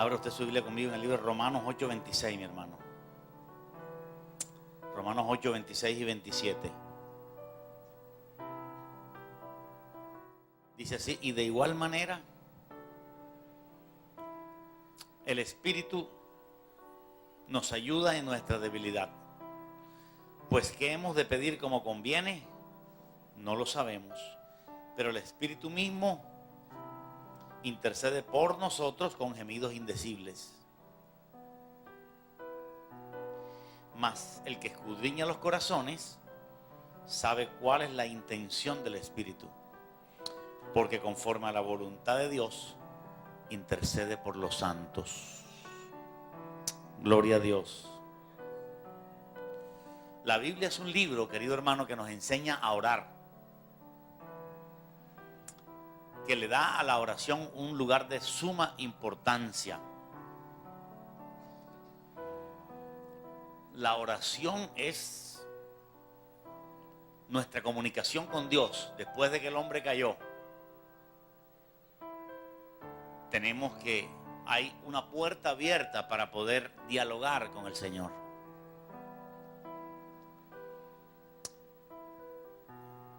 Abra usted su Biblia conmigo en el libro de Romanos 8:26, mi hermano. Romanos 8:26 y 27. Dice así: y de igual manera, el Espíritu nos ayuda en nuestra debilidad. Pues ¿qué hemos de pedir como conviene? No lo sabemos. Pero el Espíritu mismo intercede por nosotros con gemidos indecibles. Mas el que escudriña los corazones sabe cuál es la intención del Espíritu, porque conforme a la voluntad de Dios intercede por los santos. Gloria a Dios. La Biblia es un libro, querido hermano, que nos enseña a orar, que le da a la oración un lugar de suma importancia. La oración es nuestra comunicación con Dios. Después de que el hombre cayó, hay una puerta abierta para poder dialogar con el Señor.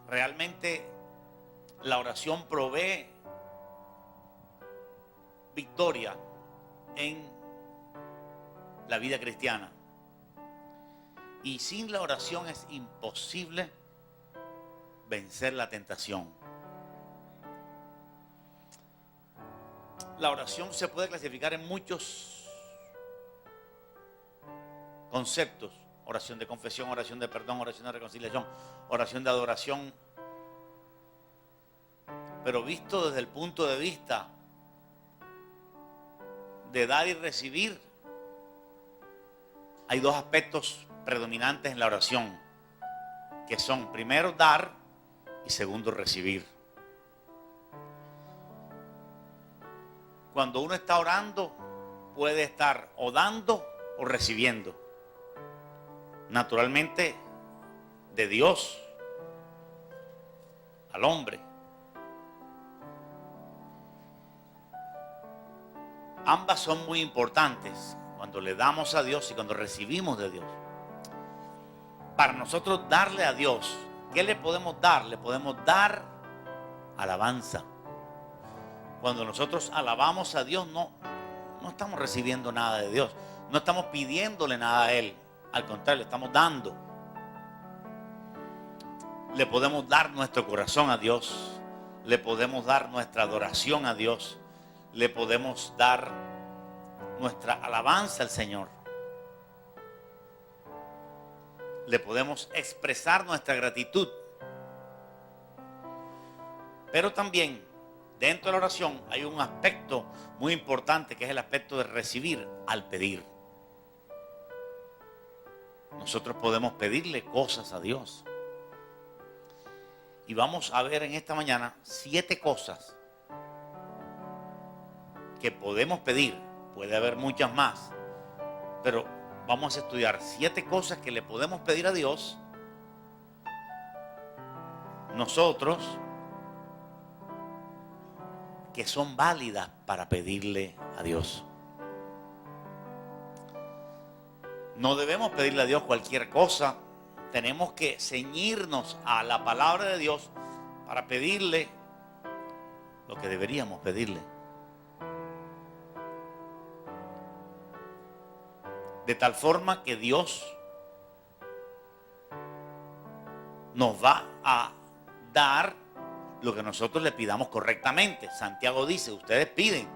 Realmente la oración provee victoria en la vida cristiana. Y sin la oración es imposible vencer la tentación. La oración se puede clasificar en muchos conceptos: oración de confesión, oración de perdón, oración de reconciliación, oración de adoración. Pero visto desde el punto de vista de dar y recibir, hay dos aspectos predominantes en la oración, que son, primero, dar, y segundo, recibir. Cuando uno está orando, puede estar o dando o recibiendo. Naturalmente, de Dios al hombre. Ambas son muy importantes, cuando le damos a Dios y cuando recibimos de Dios. Para nosotros darle a Dios, ¿qué le podemos dar? Le podemos dar alabanza. Cuando nosotros alabamos a Dios, no estamos recibiendo nada de Dios, no estamos pidiéndole nada a Él, al contrario, le estamos dando. Le podemos dar nuestro corazón a Dios, le podemos dar nuestra adoración a Dios, le podemos dar nuestra alabanza al Señor, le podemos expresar nuestra gratitud. Pero también dentro de la oración hay un aspecto muy importante, que es el aspecto de recibir al pedir. Nosotros podemos pedirle cosas a Dios. Y vamos a ver en esta mañana 7 cosas que podemos pedir. Puede haber muchas más, pero vamos a estudiar 7 cosas que le podemos pedir a Dios nosotros, que son válidas para pedirle a Dios. No debemos pedirle a Dios cualquier cosa. Tenemos que ceñirnos a la palabra de Dios para pedirle lo que deberíamos pedirle. De tal forma que Dios nos va a dar lo que nosotros le pidamos correctamente. Santiago dice: ustedes piden,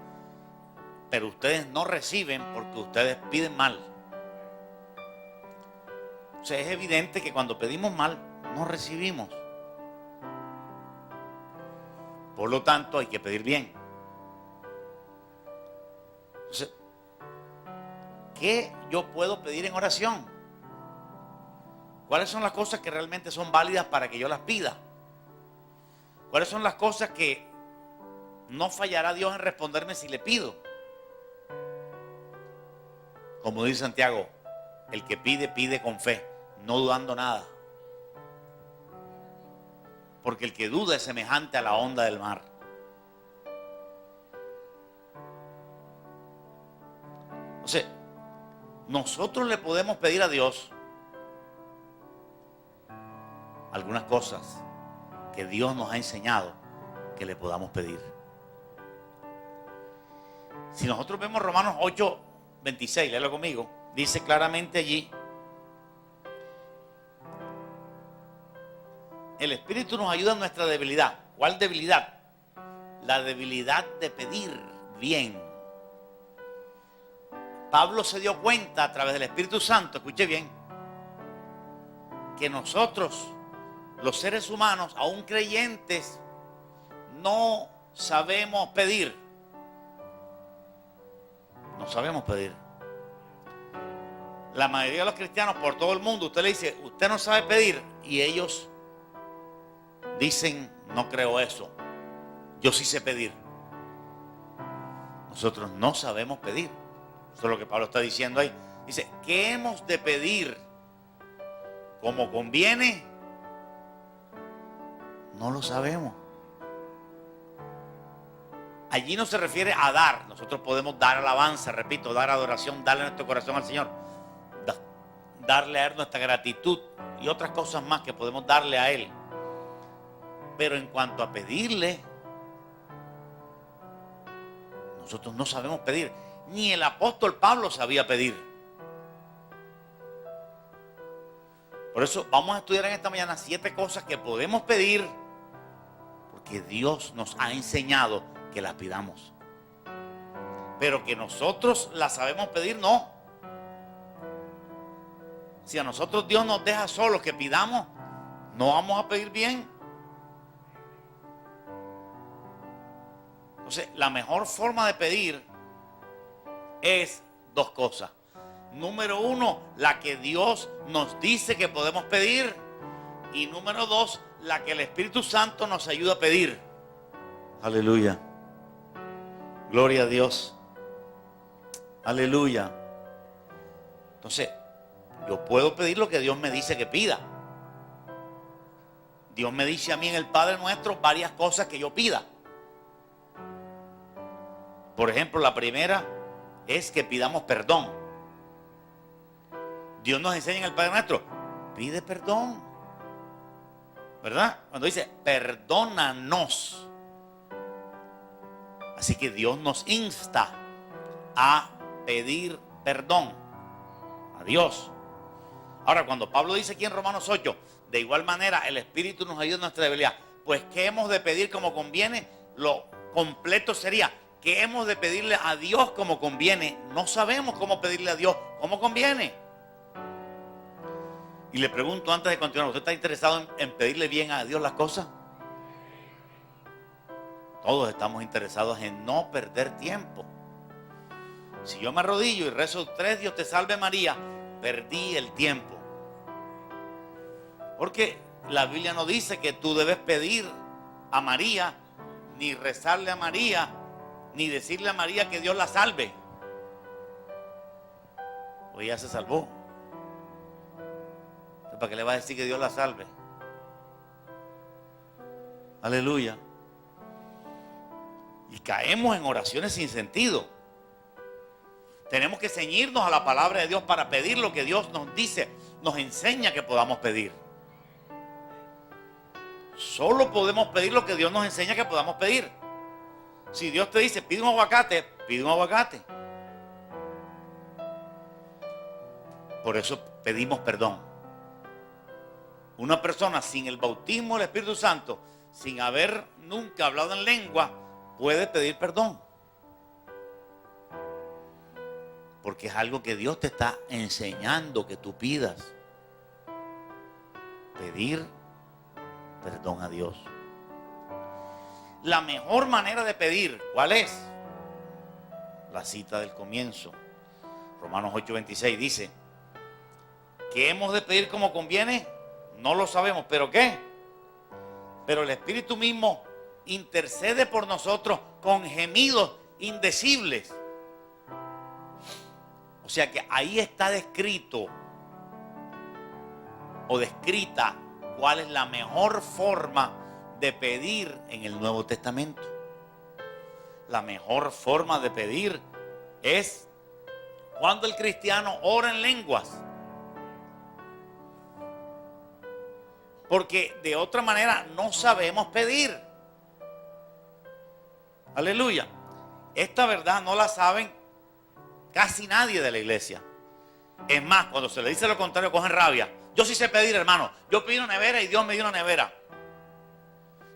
pero ustedes no reciben porque ustedes piden mal. O sea, es evidente que cuando pedimos mal, no recibimos. Por lo tanto, hay que pedir bien. Entonces, ¿qué yo puedo pedir en oración? ¿Cuáles son las cosas que realmente son válidas para que yo las pida? ¿Cuáles son las cosas que no fallará Dios en responderme si le pido? Como dice Santiago, el que pide, pide con fe, no dudando nada. Porque el que duda es semejante a la onda del mar. Entonces, nosotros le podemos pedir a Dios algunas cosas que Dios nos ha enseñado que le podamos pedir. Si nosotros vemos Romanos 8:26, léelo conmigo, dice claramente allí: el Espíritu nos ayuda en nuestra debilidad. ¿Cuál debilidad? La debilidad de pedir bien. Pablo se dio cuenta a través del Espíritu Santo, escuche bien, que nosotros, los seres humanos, aún creyentes, no sabemos pedir. No sabemos pedir. La mayoría de los cristianos por todo el mundo, usted le dice, usted no sabe pedir, y ellos dicen, no creo eso, yo sí sé pedir. Nosotros no sabemos pedir. Eso es lo que Pablo está diciendo ahí. Dice, ¿qué hemos de pedir como conviene? No lo sabemos. Allí no se refiere a dar. Nosotros podemos dar alabanza, repito, dar adoración, darle nuestro corazón al Señor, darle a Él nuestra gratitud y otras cosas más que podemos darle a Él. Pero en cuanto a pedirle, nosotros no sabemos pedir. Ni el apóstol Pablo sabía pedir. Por eso vamos a estudiar en esta mañana 7 cosas que podemos pedir, porque Dios nos ha enseñado que las pidamos. Pero que nosotros las sabemos pedir, no. Si a nosotros Dios nos deja solos que pidamos, no vamos a pedir bien. Entonces, la mejor forma de pedir es 2 cosas. Número 1, la que Dios nos dice que podemos pedir. Y número 2, la que el Espíritu Santo nos ayuda a pedir. Aleluya. Gloria a Dios. Aleluya. Entonces, yo puedo pedir lo que Dios me dice que pida. Dios me dice a mí en el Padre Nuestro varias cosas que yo pida. Por ejemplo, la primera es que pidamos perdón. Dios nos enseña en el Padre Nuestro, pide perdón, ¿verdad? Cuando dice, perdónanos. Así que Dios nos insta a pedir perdón a Dios. Ahora, cuando Pablo dice aquí en Romanos 8, de igual manera el Espíritu nos ayuda en nuestra debilidad, pues ¿qué hemos de pedir como conviene? Lo completo sería, ¿qué hemos de pedirle a Dios como conviene? No sabemos cómo pedirle a Dios como conviene. Y le pregunto antes de continuar, ¿usted está interesado en pedirle bien a Dios las cosas? Todos estamos interesados en no perder tiempo. Si yo me arrodillo y rezo 3 Dios te salve María, perdí el tiempo. Porque la Biblia no dice que tú debes pedir a María, ni rezarle a María, ni decirle a María que Dios la salve. O ella se salvó. ¿Para qué le va a decir que Dios la salve? Aleluya. Y caemos en oraciones sin sentido. Tenemos que ceñirnos a la palabra de Dios para pedir lo que Dios nos dice, nos enseña que podamos pedir. Solo podemos pedir lo que Dios nos enseña que podamos pedir. Si Dios te dice, pide un aguacate, pide un aguacate. Por eso pedimos perdón. Una persona sin el bautismo del Espíritu Santo, sin haber nunca hablado en lengua, puede pedir perdón. Porque es algo que Dios te está enseñando que tú pidas. Pedir perdón a Dios. La mejor manera de pedir, ¿cuál es? La cita del comienzo. Romanos 8:26 dice, ¿qué hemos de pedir como conviene? No lo sabemos, ¿pero qué? Pero el Espíritu mismo intercede por nosotros con gemidos indecibles. O sea que ahí está descrito o descrita cuál es la mejor forma de pedir en el Nuevo Testamento. La mejor forma de pedir es cuando el cristiano ora en lenguas. Porque de otra manera no sabemos pedir. Aleluya. Esta verdad no la saben casi nadie de la iglesia. Es más, cuando se le dice lo contrario, cogen rabia. Yo sí sé pedir, hermano. Yo pedí una nevera y Dios me dio una nevera.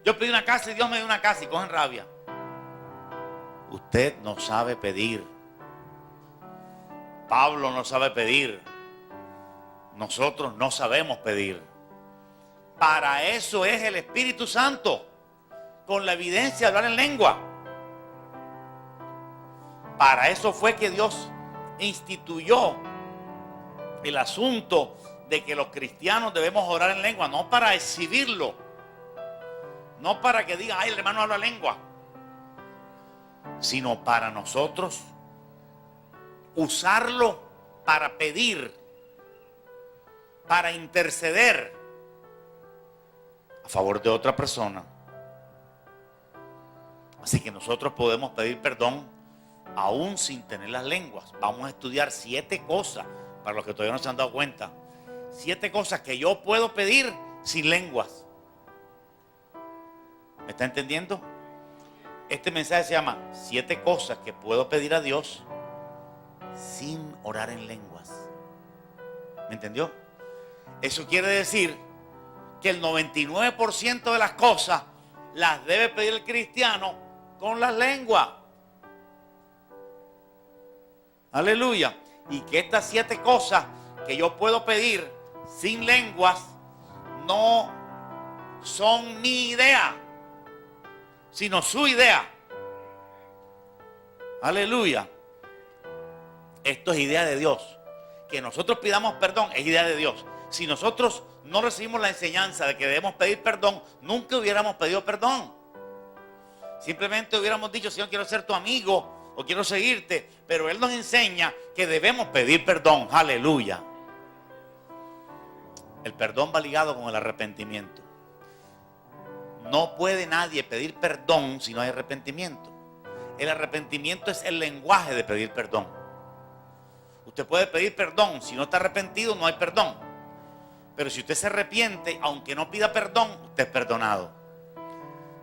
Yo pedí una casa y Dios me dio una casa, y cogen rabia. Usted no sabe pedir. Pablo no sabe pedir. Nosotros no sabemos pedir. Para eso es el Espíritu Santo, con la evidencia de hablar en lengua. Para eso fue que Dios instituyó el asunto de que los cristianos debemos orar en lengua, no para exhibirlo, no para que digan, ay, el hermano habla lengua, sino para nosotros usarlo para pedir, para interceder a favor de otra persona. Así que nosotros podemos pedir perdón aún sin tener las lenguas. Vamos a estudiar 7 cosas, para los que todavía no se han dado cuenta. 7 cosas que yo puedo pedir sin lenguas. ¿Me está entendiendo? Este mensaje se llama 7 cosas que puedo pedir a Dios sin orar en lenguas. ¿Me entendió? Eso quiere decir que el 99% de las cosas las debe pedir el cristiano con las lenguas. Aleluya. Y que estas 7 cosas que yo puedo pedir sin lenguas no son mi idea, sino su idea. Aleluya. Esto es idea de Dios. Que nosotros pidamos perdón es idea de Dios. Si nosotros no recibimos la enseñanza de que debemos pedir perdón, nunca hubiéramos pedido perdón. Simplemente hubiéramos dicho, Señor, quiero ser tu amigo o quiero seguirte. Pero Él nos enseña que debemos pedir perdón. Aleluya. El perdón va ligado con el arrepentimiento. No puede nadie pedir perdón si no hay arrepentimiento. El arrepentimiento es el lenguaje de pedir perdón. Usted puede pedir perdón, si no está arrepentido no hay perdón. Pero si usted se arrepiente, aunque no pida perdón, usted es perdonado.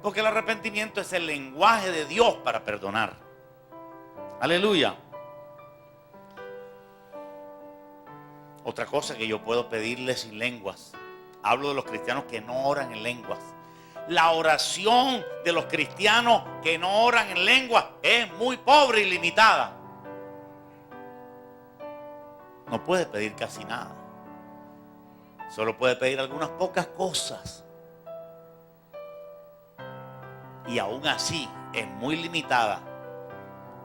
Porque el arrepentimiento es el lenguaje de Dios para perdonar. Aleluya. Otra cosa que yo puedo pedirle sin lenguas. Hablo de los cristianos que no oran en lenguas. La oración de los cristianos que no oran en lenguas es muy pobre y limitada. No puede pedir casi nada. Solo puede pedir algunas pocas cosas. Y aún así es muy limitada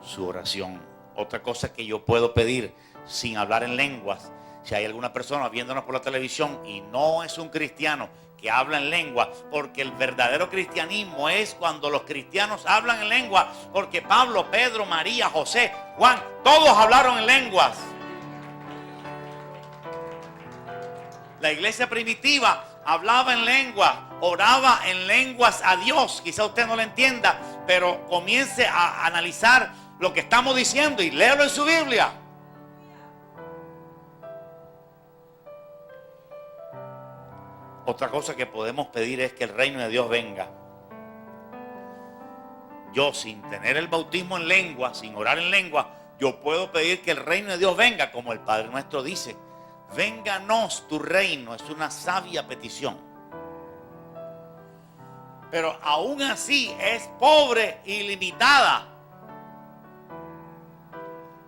su oración. Otra cosa que yo puedo pedir sin hablar en lenguas. Si hay alguna persona viéndonos por la televisión y no es un cristiano que habla en lengua, porque el verdadero cristianismo es cuando los cristianos hablan en lengua, porque Pablo, Pedro, María, José, Juan, todos hablaron en lenguas. La iglesia primitiva hablaba en lengua, oraba en lenguas a Dios. Quizá usted no lo entienda, pero comience a analizar lo que estamos diciendo y léalo en su Biblia. Otra cosa que podemos pedir es que el reino de Dios venga. Yo, sin tener el bautismo en lengua, sin orar en lengua, yo puedo pedir que el reino de Dios venga, como el Padre nuestro dice. Vénganos tu reino, es una sabia petición. Pero aún así es pobre y limitada.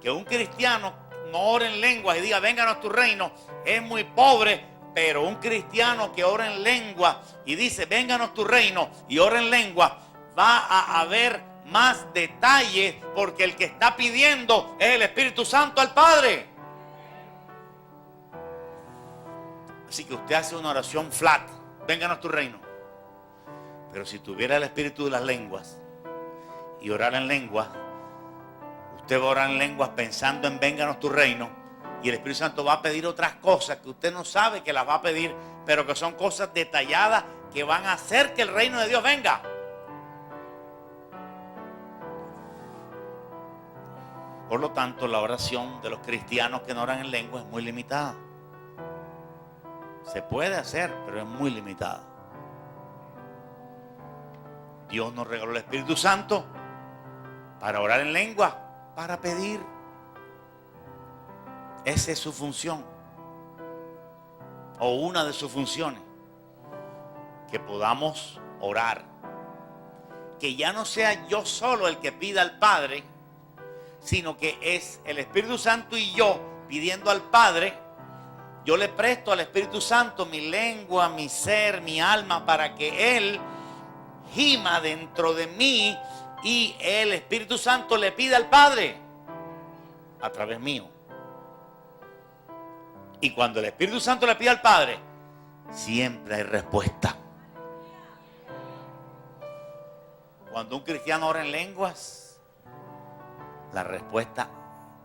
Que un cristiano no ore en lenguas y diga, vénganos tu reino, es muy pobre. Pero un cristiano que ora en lengua y dice, vénganos tu reino, y ora en lengua, va a haber más detalles, porque el que está pidiendo es el Espíritu Santo al Padre. Así que usted hace una oración flat, vénganos tu reino. Pero si tuviera el espíritu de las lenguas y orar en lengua, usted va a orar en lenguas pensando en vénganos tu reino. Y el Espíritu Santo va a pedir otras cosas que usted no sabe que las va a pedir, pero que son cosas detalladas que van a hacer que el reino de Dios venga. Por lo tanto, la oración de los cristianos que no oran en lengua es muy limitada. Se puede hacer, pero es muy limitada. Dios nos regaló el Espíritu Santo para orar en lengua, para pedir. Esa es su función, o una de sus funciones, que podamos orar. Que ya no sea yo solo el que pida al Padre, sino que es el Espíritu Santo y yo pidiendo al Padre. Yo le presto al Espíritu Santo mi lengua, mi ser, mi alma, para que Él gima dentro de mí y el Espíritu Santo le pida al Padre a través mío. Y cuando el Espíritu Santo le pide al Padre, siempre hay respuesta. Cuando un cristiano ora en lenguas, la respuesta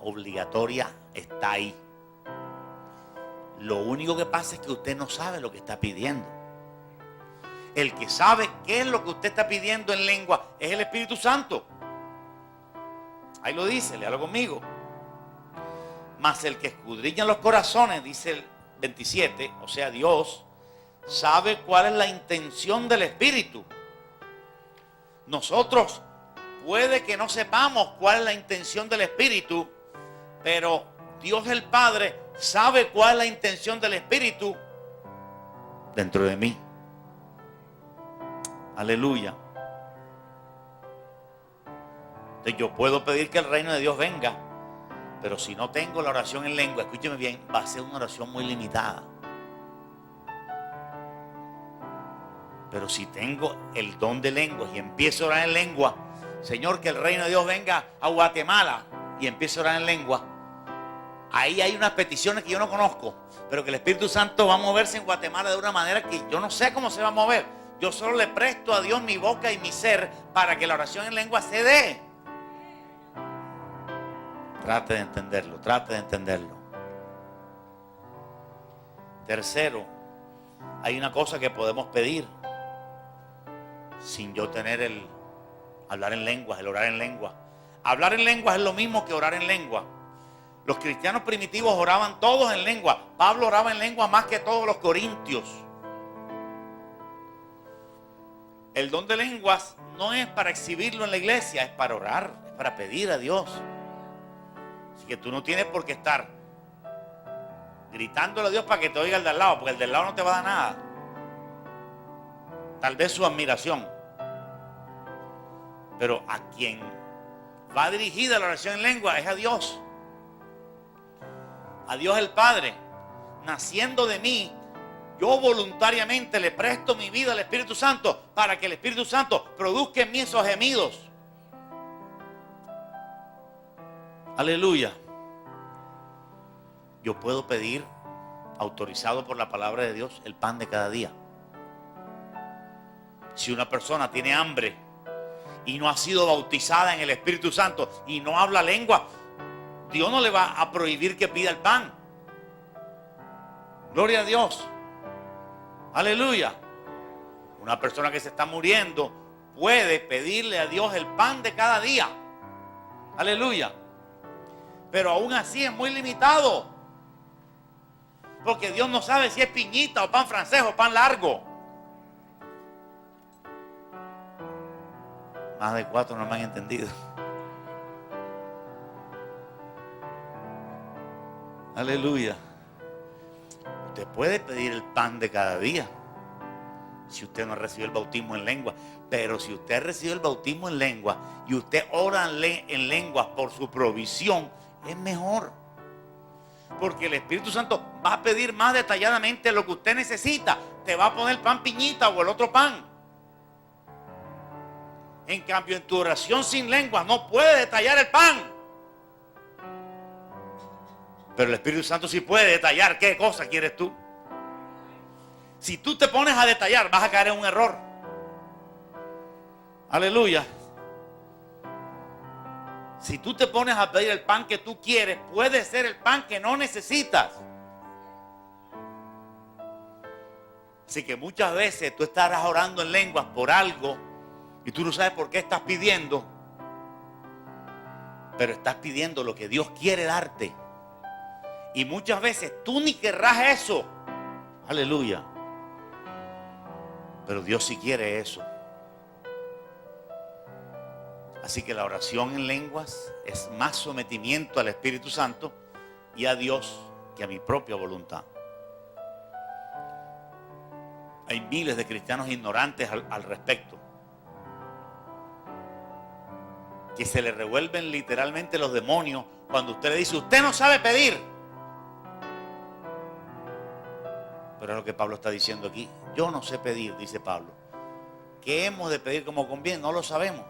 obligatoria está ahí. Lo único que pasa es que usted no sabe lo que está pidiendo. El que sabe qué es lo que usted está pidiendo en lengua es el Espíritu Santo. Ahí lo dice, léalo conmigo. Mas el que escudriña los corazones, dice el 27, o sea Dios, sabe cuál es la intención del Espíritu. Nosotros puede que no sepamos cuál es la intención del Espíritu, pero Dios el Padre sabe cuál es la intención del Espíritu dentro de mí. Aleluya. Entonces yo puedo pedir que el reino de Dios venga, pero si no tengo la oración en lengua, escúcheme bien, va a ser una oración muy limitada. Pero si tengo el don de lenguas y empiezo a orar en lengua, Señor, que el reino de Dios venga a Guatemala, y empiezo a orar en lengua, ahí hay unas peticiones que yo no conozco, pero que el Espíritu Santo va a moverse en Guatemala de una manera que yo no sé cómo se va a mover. Yo solo le presto a Dios mi boca y mi ser para que la oración en lengua se dé. Trate de entenderlo, trate de entenderlo. Tercero, hay una cosa que podemos pedir sin yo tener el hablar en lenguas, el orar en lengua. Hablar en lenguas es lo mismo que orar en lengua. Los cristianos primitivos oraban todos en lengua. Pablo oraba en lengua más que todos los corintios. El don de lenguas no es para exhibirlo en la iglesia, es para orar, es para pedir a Dios. Así que tú no tienes por qué estar gritándole a Dios para que te oiga el de al lado, porque el de al lado no te va a dar nada. Tal vez su admiración. Pero a quien va dirigida la oración en lengua es a Dios. A Dios el Padre. Naciendo de mí, yo voluntariamente le presto mi vida al Espíritu Santo para que el Espíritu Santo produzca en mí esos gemidos. Aleluya. Yo puedo pedir, autorizado por la palabra de Dios, el pan de cada día. Si una persona tiene hambre y no ha sido bautizada en el Espíritu Santo y no habla lengua, Dios no le va a prohibir que pida el pan. Gloria a Dios. Aleluya. Una persona que se está muriendo puede pedirle a Dios el pan de cada día. Aleluya. Pero aún así es muy limitado. Porque Dios no sabe si es piñita o pan francés o pan largo. Más de 4 no me han entendido. Aleluya. Usted puede pedir el pan de cada día si usted no recibe el bautismo en lengua. Pero si usted recibe el bautismo en lengua y usted ora en lenguas por su provisión, es mejor. Porque el Espíritu Santo va a pedir más detalladamente lo que usted necesita. Te va a poner pan piñita o el otro pan. En cambio, en tu oración sin lengua no puede detallar el pan. Pero el Espíritu Santo sí puede detallar qué cosa quieres tú. Si tú te pones a detallar, vas a caer en un error. Aleluya. Si tú te pones a pedir el pan que tú quieres, puede ser el pan que no necesitas. Así que muchas veces tú estarás orando en lenguas por algo y tú no sabes por qué estás pidiendo. pero estás pidiendo lo que Dios quiere darte. Y muchas veces tú ni querrás eso. Aleluya. Pero Dios sí quiere eso. Así que la oración en lenguas es más sometimiento al Espíritu Santo y a Dios que a mi propia voluntad. Hay miles de cristianos ignorantes al respecto, que se le revuelven literalmente los demonios cuando usted le dice: usted no sabe pedir. Pero es lo que Pablo está diciendo aquí. Yo no sé pedir, dice Pablo. ¿Qué hemos de pedir como conviene? No lo sabemos.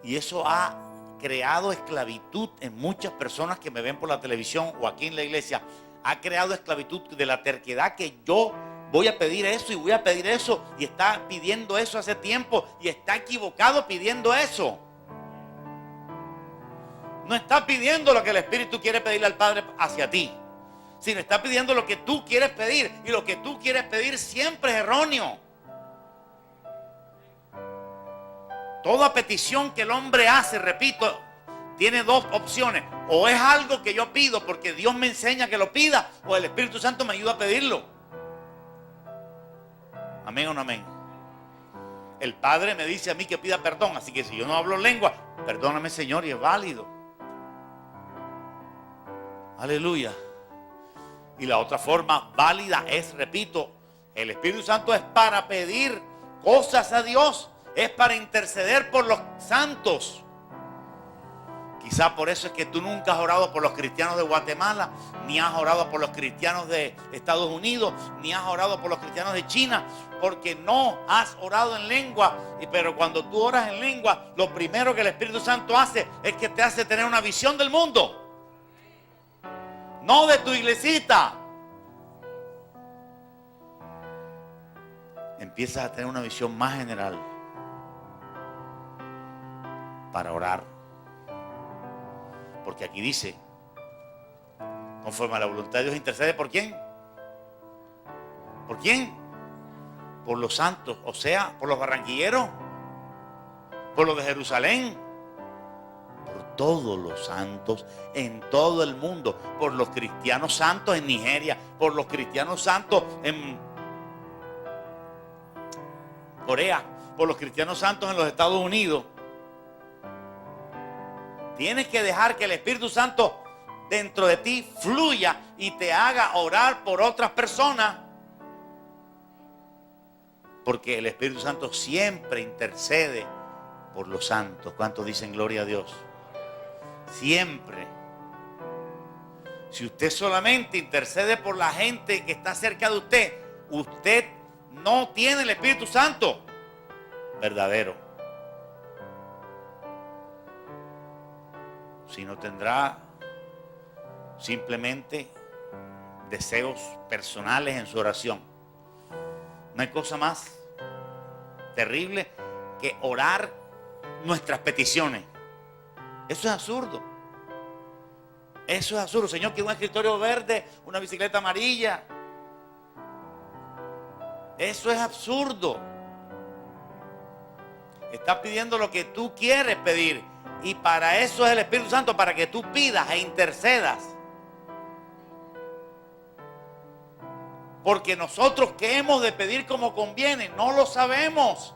Y eso ha creado esclavitud en muchas personas que me ven por la televisión o aquí en la iglesia. Ha creado esclavitud de la terquedad, que yo voy a pedir eso y voy a pedir eso, y está pidiendo eso hace tiempo y está equivocado pidiendo eso. No está pidiendo lo que el Espíritu quiere pedirle al Padre hacia ti, sino está pidiendo lo que tú quieres pedir, y lo que tú quieres pedir siempre es erróneo. Toda petición que el hombre hace, repito, tiene dos opciones: o es algo que yo pido porque Dios me enseña que lo pida, o el Espíritu Santo me ayuda a pedirlo. Amén o no amén. El Padre me dice a mí que pida perdón, así que si yo no hablo lengua, perdóname, Señor, y es válido. Aleluya. Y la otra forma válida es, repito, el Espíritu Santo es para pedir cosas a Dios, es para interceder por los santos. Quizá por eso es que tú nunca has orado por los cristianos de Guatemala, ni has orado por los cristianos de Estados Unidos, ni has orado por los cristianos de China, porque no has orado en lengua. Pero cuando tú oras en lengua, lo primero que el Espíritu Santo hace es que te hace tener una visión del mundo, no de tu iglesita. Empiezas a tener una visión más general para orar. Porque aquí dice: conforme a la voluntad de Dios intercede. ¿Por quién? ¿Por quién? Por los santos, o sea, por los barranquilleros, por los de Jerusalén, por todos los santos en todo el mundo, por los cristianos santos en Nigeria, por los cristianos santos en Corea, por los cristianos santos en los Estados Unidos. Tienes que dejar que el Espíritu Santo dentro de ti fluya y te haga orar por otras personas. Porque el Espíritu Santo siempre intercede por los santos. ¿Cuántos dicen gloria a Dios? Siempre. Si usted solamente intercede por la gente que está cerca de usted, usted no tiene el Espíritu Santo verdadero. Sino tendrá simplemente deseos personales en su oración. No hay cosa más terrible que orar nuestras peticiones. Eso es absurdo. Eso es absurdo. Señor, quiero un escritorio verde, una bicicleta amarilla. Eso es absurdo. Estás pidiendo lo que tú quieres pedir. Y para eso es el Espíritu Santo, para que tú pidas e intercedas. Porque nosotros, ¿qué hemos de pedir como conviene? No lo sabemos.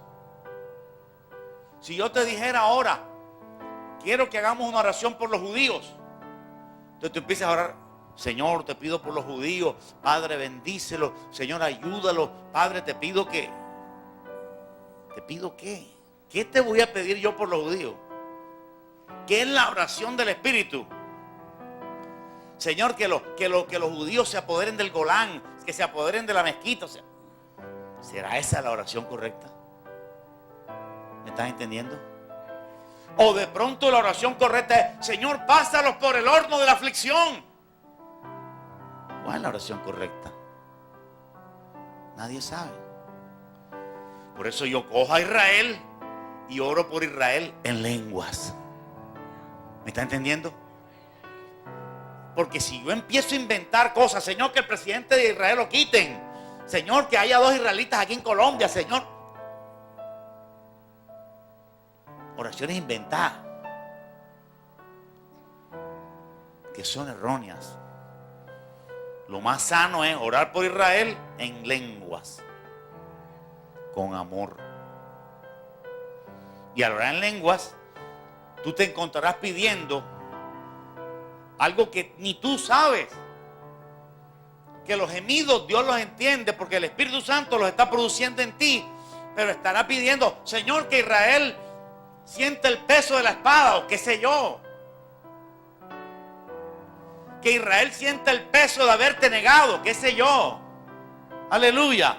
Si yo te dijera ahora, quiero que hagamos una oración por los judíos, entonces tú empiezas a orar: Señor, te pido por los judíos, Padre, bendícelos, Señor, ayúdalos, Padre, te pido que... ¿Te pido qué? ¿Qué te voy a pedir yo por los judíos? ¿Qué es la oración del Espíritu? Señor, que los judíos se apoderen del Golán, que se apoderen de la mezquita. O sea, ¿será esa la oración correcta? ¿Me estás entendiendo? O de pronto la oración correcta es: Señor, pásalos por el horno de la aflicción. ¿Cuál es la oración correcta? Nadie sabe. Por eso yo cojo a Israel y oro por Israel en lenguas. ¿Me está entendiendo? Porque si yo empiezo a inventar cosas: Señor, que el presidente de Israel lo quiten, Señor, que haya 2 israelitas aquí en Colombia, Señor. Oraciones inventadas. que son erróneas. Lo más sano es orar por Israel en lenguas, con amor. Y al orar en lenguas, tú te encontrarás pidiendo algo que ni tú sabes. Que los gemidos Dios los entiende porque el Espíritu Santo los está produciendo en ti. Pero estará pidiendo, Señor, que Israel siente el peso de la espada, o qué sé yo. Que Israel sienta el peso de haberte negado, qué sé yo. Aleluya.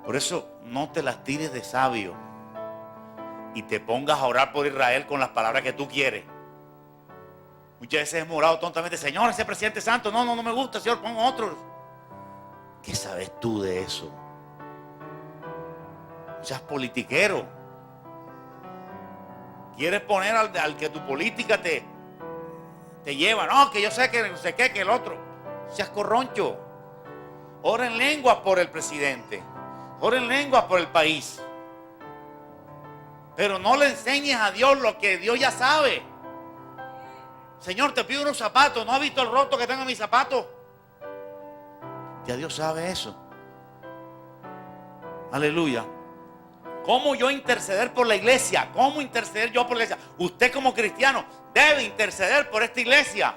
Por eso no te las tires de sabio y te pongas a orar por Israel con las palabras que tú quieres. Muchas veces hemos orado tontamente, Señor, ese presidente santo, no me gusta, Señor, pon otros. ¿Qué sabes tú de eso? No seas politiquero. Quieres poner al que tu política te lleva. No, que yo sé que no sé qué, que el otro. Seas corroncho. Ora en lenguas por el presidente. Ora en lenguas por el país. Pero no le enseñes a Dios lo que Dios ya sabe. Señor, te pido unos zapatos. ¿No has visto el roto que tengo en mis zapatos? Ya Dios sabe eso. Aleluya. ¿Cómo yo interceder por la iglesia? ¿Cómo interceder yo por la iglesia? Usted como cristiano debe interceder por esta iglesia.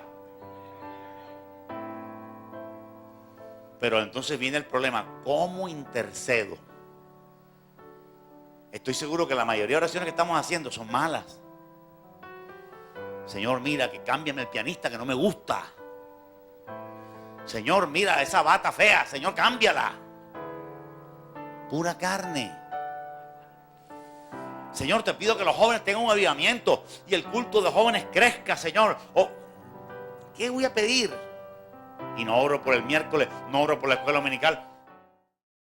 Pero entonces viene el problema. ¿Cómo intercedo? Estoy seguro que la mayoría de oraciones que estamos haciendo son malas. Señor, mira, que cámbiame el pianista que no me gusta. Señor, mira esa bata fea. Señor, cámbiala. Pura carne. Señor, te pido que los jóvenes tengan un avivamiento y el culto de jóvenes crezca, Señor. ¿Qué voy a pedir? Y no oro por el miércoles, no oro por la escuela dominical.